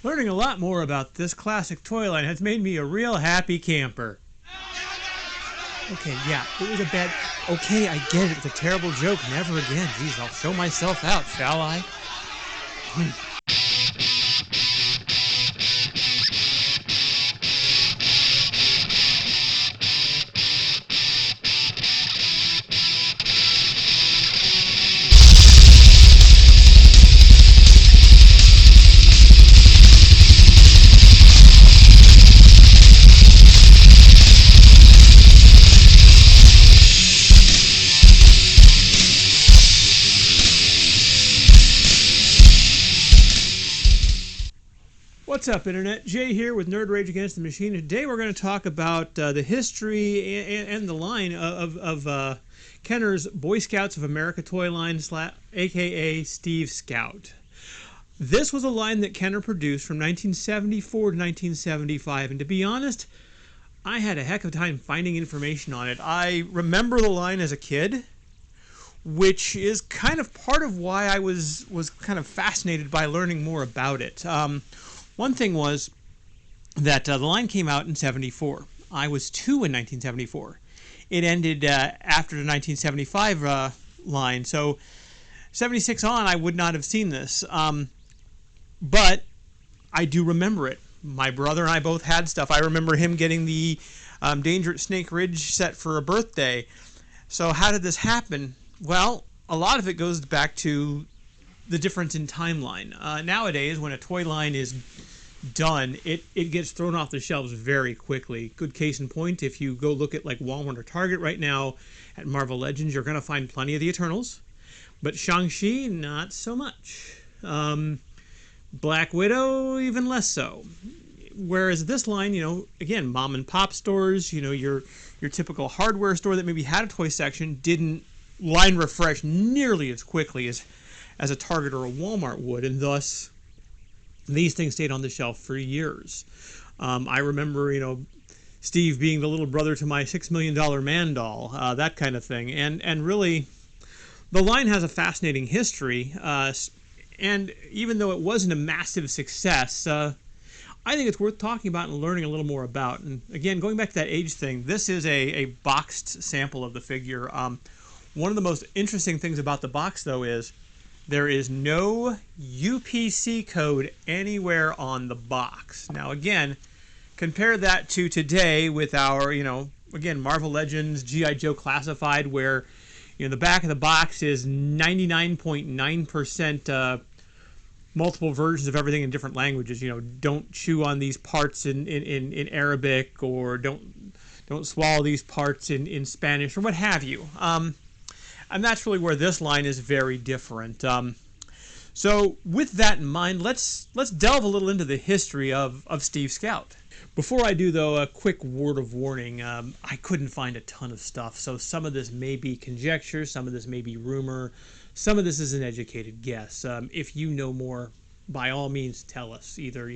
Learning a lot more about this classic toy line has made me a real happy camper. Okay, yeah, it was a bad... Okay, I get it. It's a terrible joke. Never again. Geez, I'll show myself out, shall I? What's up, Internet? Jay here with Nerd Rage Against the Machine. Today we're going to talk about the history and the line of Kenner's Boy Scouts of America toy line, A.K.A. Steve Scout. This was a line that Kenner produced from 1974 to 1975, and to be honest, I had a heck of a time finding information on it. I remember the line as a kid, which is kind of part of why I was kind of fascinated by learning more about it. One thing was that the line came out in 74. I was 2 in 1974. It ended after the 1975 line, so 76 on, I would not have seen this. But I do remember it. My brother and I both had stuff. I remember him getting the Danger at Snake Ridge set for a birthday. So how did this happen? Well, a lot of it goes back to the difference in timeline. Nowadays, when a toy line is done, it gets thrown off the shelves very quickly. Good case in point, if you go look at like Walmart or Target right now at Marvel Legends, you're going to find plenty of the Eternals. But Shang-Chi, not so much. Black Widow, even less so. Whereas this line, again, mom and pop stores, your typical hardware store that maybe had a toy section didn't line refresh nearly as quickly as a Target or a Walmart would, and thus these things stayed on the shelf for years. I remember, Steve being the little brother to my $6 million man doll, that kind of thing. And really, the line has a fascinating history, and even though it wasn't a massive success, I think it's worth talking about and learning a little more about. And again, going back to that age thing, this is a boxed sample of the figure. One of the most interesting things about the box, though, is there is no UPC code anywhere on the box. Now, again, compare that to today with our, again, Marvel Legends, G.I. Joe Classified, where, the back of the box is 99.9% multiple versions of everything in different languages. Don't chew on these parts in Arabic, or don't swallow these parts in Spanish, or what have you. And that's really where this line is very different. So with that in mind, let's delve a little into the history of Steve Scout. Before I do, though, a quick word of warning. I couldn't find a ton of stuff, so some of this may be conjecture, some of this may be rumor, some of this is an educated guess. If you know more, by all means, tell us. Either,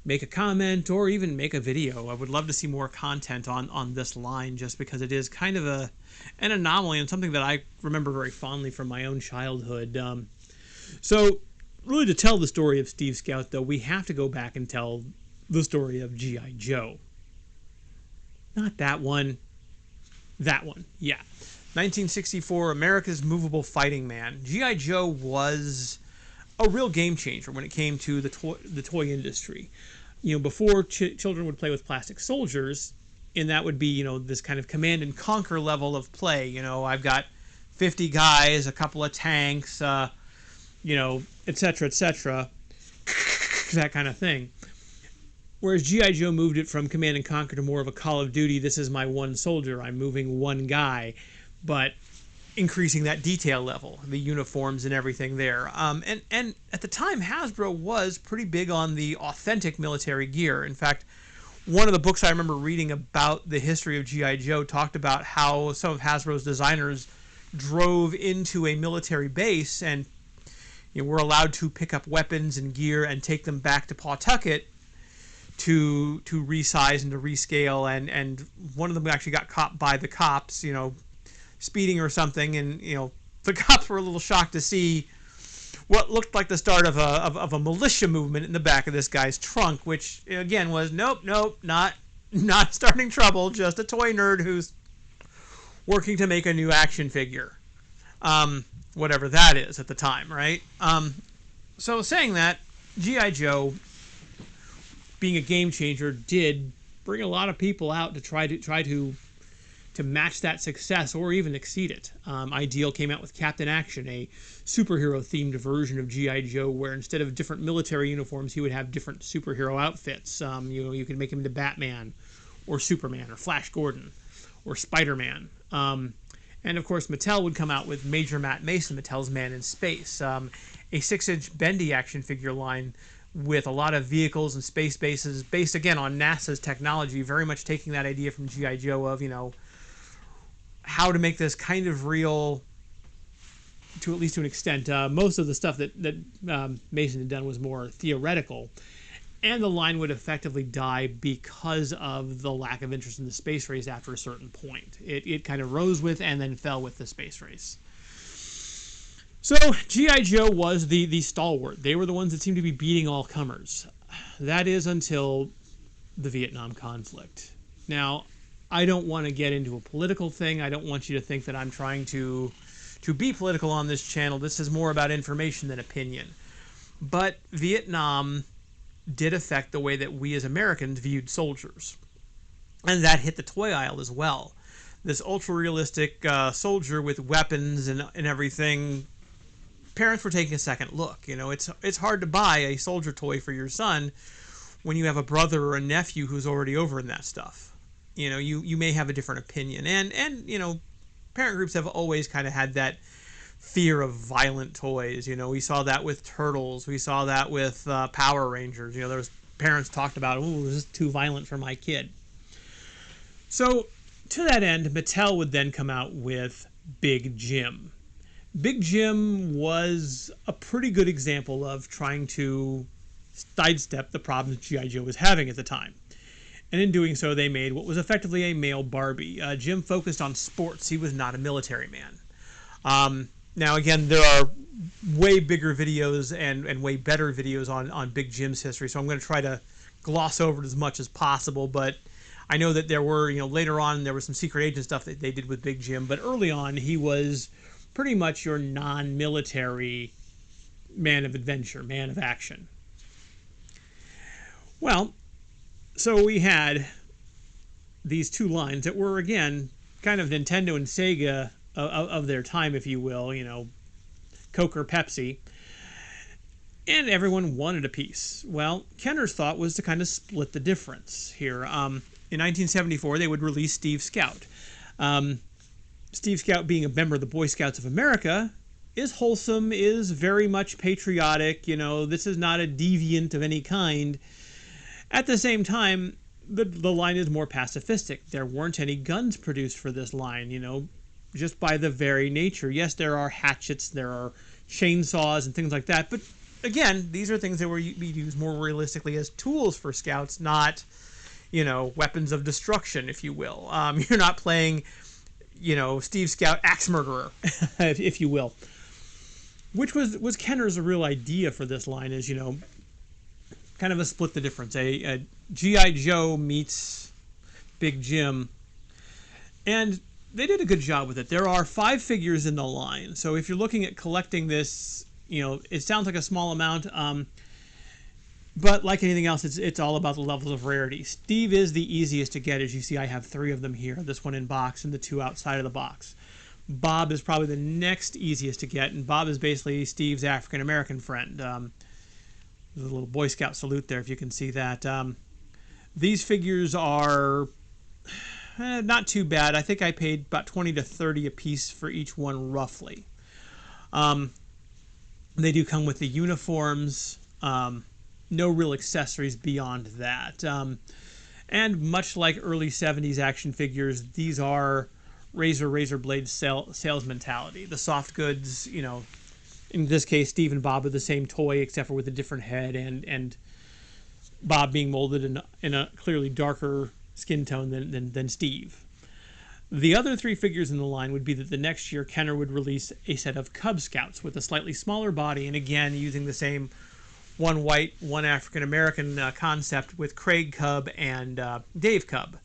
make a comment or even make a video. I would love to see more content on this line, just because it is kind of an anomaly and something that I remember very fondly from my own childhood. So really, to tell the story of Steve Scout, though, we have to go back and tell the story of G.I. Joe. Not that one. That one, yeah. 1964, America's Movable Fighting Man. G.I. Joe was a real game changer when it came to the toy industry. Before children would play with plastic soldiers, and that would be, this kind of command and conquer level of play. I've got 50 guys, a couple of tanks, et cetera, that kind of thing. Whereas G.I. Joe moved it from command and conquer to more of a Call of Duty, this is my one soldier, I'm moving one guy, but increasing that detail level, the uniforms and everything there. And at the time, Hasbro was pretty big on the authentic military gear. In fact, one of the books I remember reading about the history of G.I. Joe talked about how some of Hasbro's designers drove into a military base and were allowed to pick up weapons and gear and take them back to Pawtucket to resize and to rescale. And one of them actually got caught by the cops, speeding or something, and the cops were a little shocked to see what looked like the start of a militia movement in the back of this guy's trunk, which again was nope, not starting trouble, just a toy nerd who's working to make a new action figure, whatever that is at the time, right? So saying that, G.I. Joe, being a game changer, did bring a lot of people out to try to match that success or even exceed it. Ideal came out with Captain Action, a superhero-themed version of G.I. Joe, where instead of different military uniforms, he would have different superhero outfits. You could make him into Batman, or Superman, or Flash Gordon, or Spider-Man. And of course, Mattel would come out with Major Matt Mason, Mattel's Man in Space, a 6-inch bendy action figure line with a lot of vehicles and space bases based again on NASA's technology, very much taking that idea from G.I. Joe of, how to make this kind of real, to at least to an extent. Most of the stuff that Mason had done was more theoretical, and the line would effectively die because of the lack of interest in the space race after a certain point. It kind of rose with and then fell with the space race. So G.I. Joe was the stalwart. They were the ones that seemed to be beating all comers. That is until the Vietnam conflict. Now, I don't want to get into a political thing. I don't want you to think that I'm trying to be political on this channel. This is more about information than opinion. But Vietnam did affect the way that we as Americans viewed soldiers. And that hit the toy aisle as well. This ultra-realistic soldier with weapons and everything, parents were taking a second look. It's hard to buy a soldier toy for your son when you have a brother or a nephew who's already over in that stuff. You may have a different opinion. And parent groups have always kind of had that fear of violent toys. We saw that with Turtles. We saw that with Power Rangers. There was parents talked about, "Ooh, this is too violent for my kid." So to that end, Mattel would then come out with Big Jim. Big Jim was a pretty good example of trying to sidestep the problems G.I. Joe was having at the time. And in doing so, they made what was effectively a male Barbie. Jim focused on sports. He was not a military man. Now, again, there are way bigger videos and way better videos on Big Jim's history, so I'm going to try to gloss over it as much as possible. But I know that there were, later on, there was some secret agent stuff that they did with Big Jim. But early on, he was pretty much your non-military man of adventure, man of action. Well, so we had these two lines that were, again, kind of Nintendo and Sega of their time, if you will, Coke or Pepsi, and everyone wanted a piece. Well, Kenner's thought was to kind of split the difference here. In 1974, they would release Steve Scout. Steve Scout, being a member of the Boy Scouts of America, is wholesome, is very much patriotic. This is not a deviant of any kind. At the same time, the line is more pacifistic. There weren't any guns produced for this line, just by the very nature. Yes, there are hatchets, there are chainsaws and things like that, but again, these are things that were used more realistically as tools for scouts, not, weapons of destruction, if you will. You're not playing, Steve Scout Axe Murderer, if you will. Which was Kenner's real idea for this line is, kind of a split the difference. A G.I. Joe meets Big Jim. And they did a good job with it. There are 5 figures in the line. So if you're looking at collecting this, it sounds like a small amount. But like anything else, it's all about the levels of rarity. Steve is the easiest to get. As you see, I have 3 of them here. This one in box and the 2 outside of the box. Bob is probably the next easiest to get. And Bob is basically Steve's African-American friend. There's a little Boy Scout salute there, if you can see that. These figures are not too bad. I think I paid about 20 to 30 a piece for each one, roughly. They do come with the uniforms. No real accessories beyond that. And much like early 70s action figures, these are razor blade sales mentality. The soft goods, in this case, Steve and Bob are the same toy, except for with a different head, and Bob being molded in a clearly darker skin tone than Steve. The other three figures in the line would be that the next year Kenner would release a set of Cub Scouts with a slightly smaller body, and again using the same one white, one African American concept with Craig Cub and Dave Cub.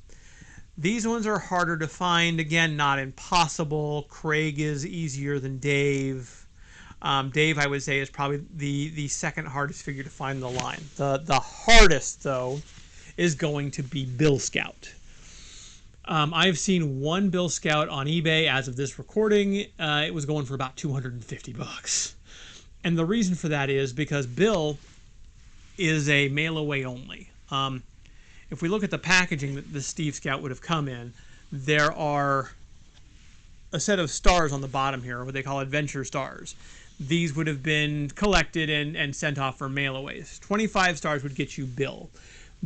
These ones are harder to find. Again, not impossible. Craig is easier than Dave. Dave, I would say, is probably the second hardest figure to find in the line. The hardest, though, is going to be Bill Scout. I've seen one Bill Scout on eBay as of this recording. It was going for about $250. And the reason for that is because Bill is a mail away only. If we look at the packaging that the Steve Scout would have come in, there are a set of stars on the bottom here, what they call adventure stars. These would have been collected and sent off for mail-aways. 25 stars would get you Bill.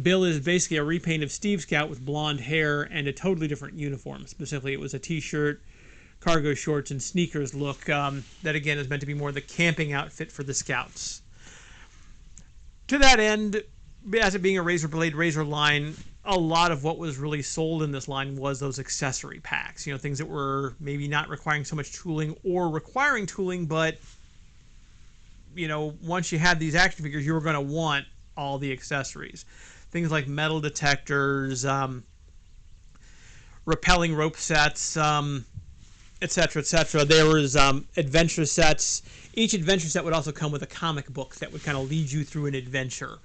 Bill is basically a repaint of Steve Scout with blonde hair and a totally different uniform. Specifically, it was a t-shirt, cargo shorts, and sneakers look that, again, is meant to be more the camping outfit for the Scouts. To that end, as it being a razor blade razor line, a lot of what was really sold in this line was those accessory packs. You know, things that were maybe not requiring so much tooling or requiring tooling, but, you know, once you had these action figures, you were going to want all the accessories. Things like metal detectors, rappelling rope sets, etc., etc. There was adventure sets. Each adventure set would also come with a comic book that would kind of lead you through an adventure.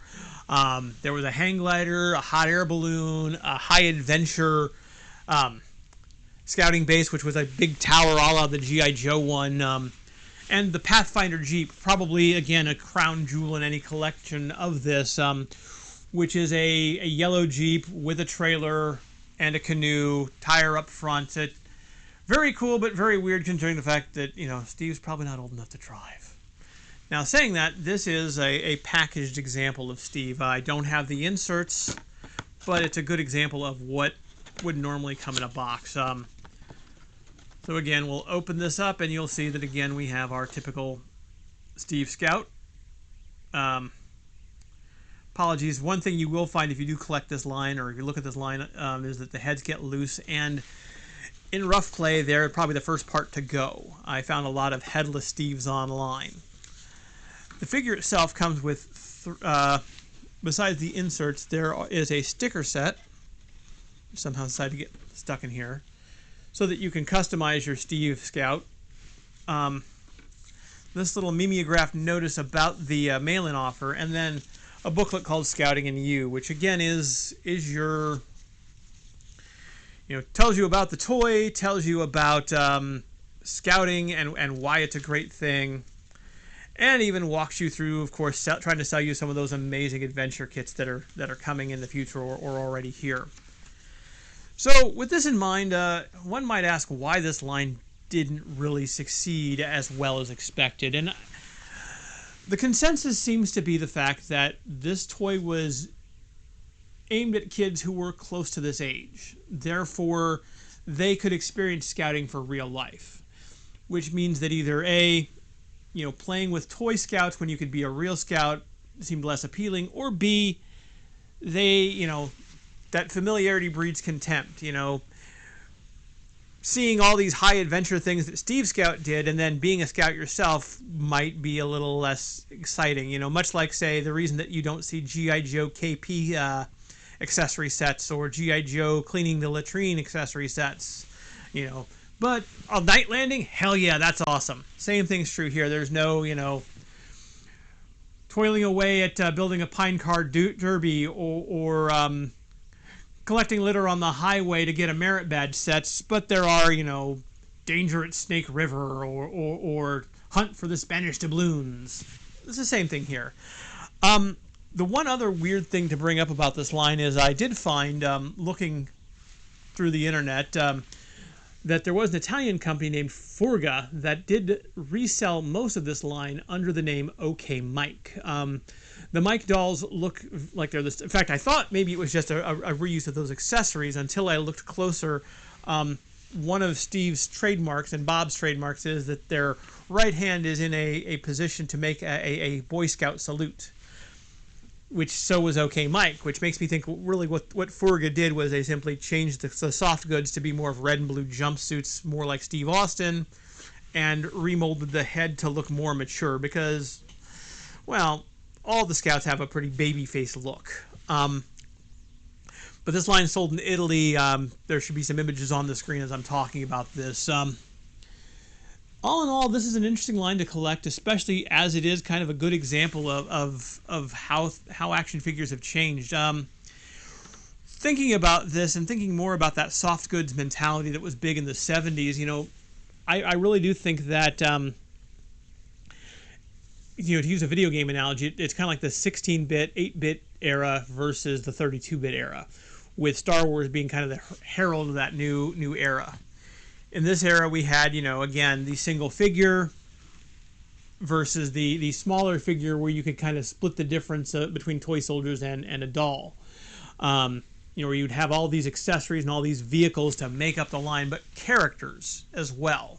There was a hang glider, a hot air balloon, a high adventure scouting base, which was a big tower a la the G.I. Joe one, and the Pathfinder Jeep, probably, again, a crown jewel in any collection of this, which is a yellow Jeep with a trailer and a canoe, tire up front. It, very cool, but very weird considering the fact that, you know, Steve's probably not old enough to drive. Now, saying that, this is a packaged example of Steve. I don't have the inserts, but it's a good example of what would normally come in a box. So again, we'll open this up, and you'll see that, again, we have our typical Steve Scout. Apologies. One thing you will find if you do collect this line, or if you look at this line, is that the heads get loose, and in rough play, they're probably the first part to go. I found a lot of headless Steves online. The figure itself comes with, besides the inserts, there is a sticker set. Somehow decided to get stuck in here, so that you can customize your Steve Scout. This little mimeographed notice about the mail-in offer, and then a booklet called Scouting and You, which again is your, you know, tells you about the toy, tells you about scouting and why it's a great thing, and even walks you through, of course, trying to sell you some of those amazing adventure kits that are coming in the future or already here. So with this in mind, one might ask why this line didn't really succeed as well as expected. And the consensus seems to be the fact that this toy was aimed at kids who were close to this age. Therefore, they could experience scouting for real life, which means that either A, you know, playing with toy scouts when you could be a real scout seemed less appealing, or B, they, you know, that familiarity breeds contempt, you know. Seeing all these high adventure things that Steve Scout did and then being a scout yourself might be a little less exciting, you know, much like, say, the reason that you don't see G.I. Joe KP accessory sets or G.I. Joe cleaning the latrine accessory sets, you know. But a night landing, hell yeah, that's awesome. Same thing's true here. There's no, you know, toiling away at building a pine car derby or collecting litter on the highway to get a merit badge sets, but there are, you know, danger at Snake River or hunt for the Spanish doubloons. It's the same thing here. The one other weird thing to bring up about this line is I did find, looking through the internet, that there was an Italian company named Furga that did resell most of this line under the name A.K.A. Mike. The Mike dolls look like they're this. In fact, I thought maybe it was just a reuse of those accessories until I looked closer. One of Steve's trademarks and Bob's trademarks is that their right hand is in a position to make a Boy Scout salute. which so was OK Mike, which makes me think really what Furga did was they simply changed the soft goods to be more of red and blue jumpsuits, more like Steve Austin, and remolded the head to look more mature because, well, all the Scouts have a pretty baby-faced look. But this line sold in Italy. There should be some images on the screen as I'm talking about this. All in all, this is an interesting line to collect, especially as it is kind of a good example of how action figures have changed. Thinking about this and thinking more about that soft goods mentality that was big in the 70s, I really do think that, to use a video game analogy, it's kind of like the 16-bit, 8-bit era versus the 32-bit era, with Star Wars being kind of the herald of that new era. In this era, we had, again, the single figure versus the smaller figure where you could kind of split the difference between toy soldiers and a doll. Where you'd have all these accessories and all these vehicles to make up the line, but characters as well.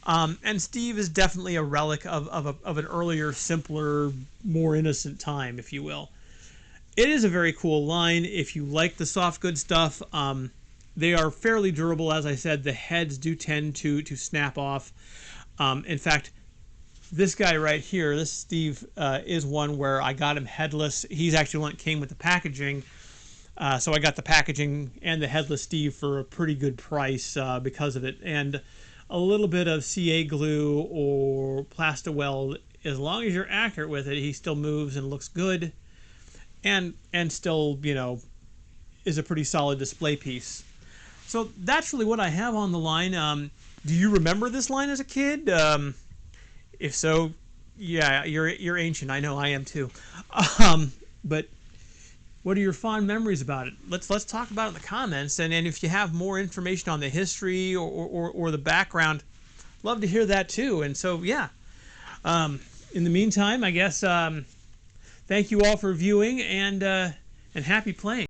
And Steve is definitely a relic of an earlier, simpler, more innocent time, if you will. It is a very cool line if you like the soft good stuff. They are fairly durable. As I said, the heads do tend to snap off. In fact, this guy right here, this Steve, is one where I got him headless. He's actually one that came with the packaging. So I got the packaging and the headless Steve for a pretty good price because of it. And a little bit of CA glue or Plastaweld, as long as you're accurate with it, he still moves and looks good. And still, is a pretty solid display piece. So that's really what I have on the line. Do you remember this line as a kid? If so, yeah, you're ancient. I know I am too. But what are your fond memories about it? Let's talk about it in the comments. And if you have more information on the history or the background, love to hear that too. And so, yeah. In the meantime, I guess, thank you all for viewing and happy playing.